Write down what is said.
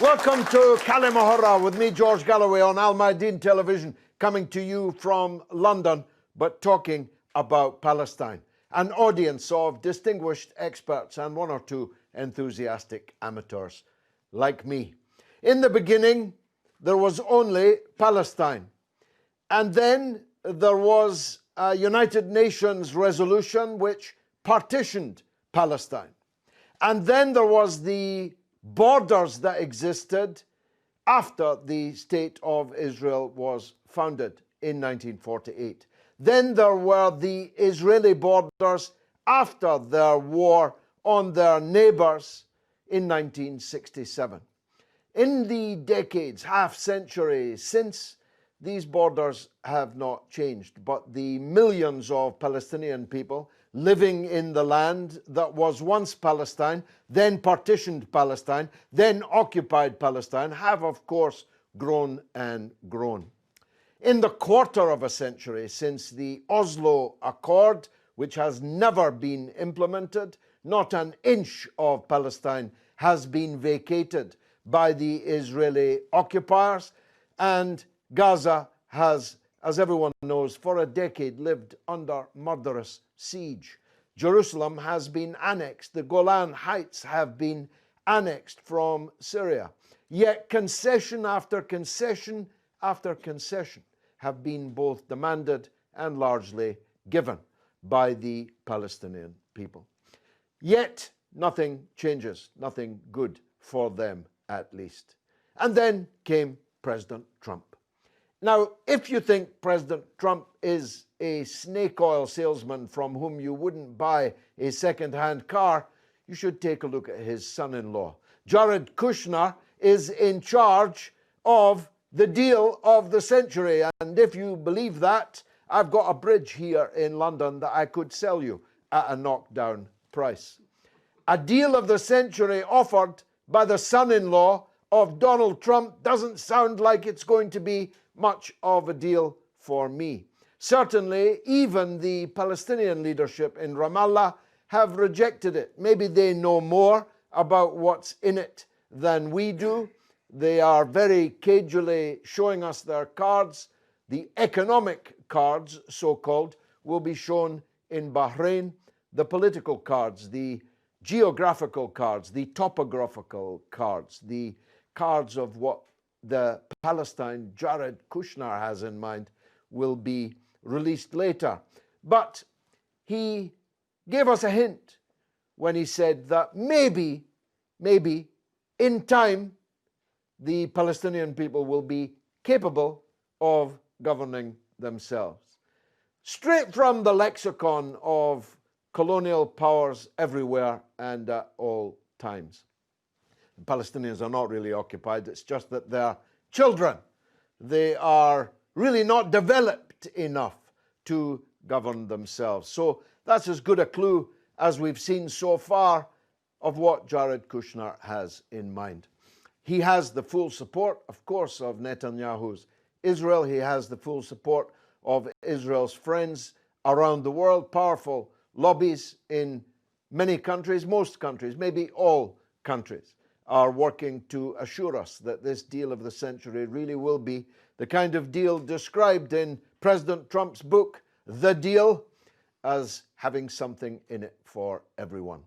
Welcome to Kalima Horra with me, George Galloway, on Mayadeen television, coming to you from London, but talking about Palestine. An audience of distinguished experts and one or two enthusiastic amateurs like me. In the beginning, there was only Palestine. And then there was a United Nations resolution which partitioned Palestine. And then there was the borders that existed after the State of Israel was founded in 1948. Then there were the Israeli borders after their war on their neighbors in 1967. In the decades, half-century since, these borders have not changed, but the millions of Palestinian people living in the land that was once Palestine, then partitioned Palestine, then occupied Palestine, have of course grown and grown. In the quarter of a century since the Oslo Accord, which has never been implemented, not an inch of Palestine has been vacated by the Israeli occupiers, and Gaza has, as everyone knows, for a decade lived under murderous siege. Jerusalem has been annexed. The Golan Heights have been annexed from Syria. Yet concession after concession after concession have been both demanded and largely given by the Palestinian people. Yet nothing changes, nothing good for them at least. And then came President Trump. Now, if you think President Trump is a snake oil salesman from whom you wouldn't buy a second-hand car, you should take a look at his son-in-law. Jared Kushner is in charge of the deal of the century. And if you believe that, I've got a bridge here in London that I could sell you at a knockdown price. A deal of the century offered by the son-in-law of Donald Trump doesn't sound like it's going to be much of a deal for me. Certainly, even the Palestinian leadership in Ramallah have rejected it. Maybe they know more about what's in it than we do. They are very cagily showing us their cards. The economic cards, so-called, will be shown in Bahrain. The political cards, the geographical cards, the topographical cards, the cards of what the Palestine Jared Kushner has in mind will be released later. But he gave us a hint when he said that maybe in time the Palestinian people will be capable of governing themselves. Straight from the lexicon of colonial powers everywhere and at all times. The Palestinians are not really occupied, it's just that they're children. They are really not developed enough to govern themselves. So that's as good a clue as we've seen so far of what Jared Kushner has in mind. He has the full support, of course, of Netanyahu's Israel. He has the full support of Israel's friends around the world, powerful lobbies in many countries, most countries, maybe all countries, are working to assure us that this deal of the century really will be the kind of deal described in President Trump's book, The Deal, as having something in it for everyone.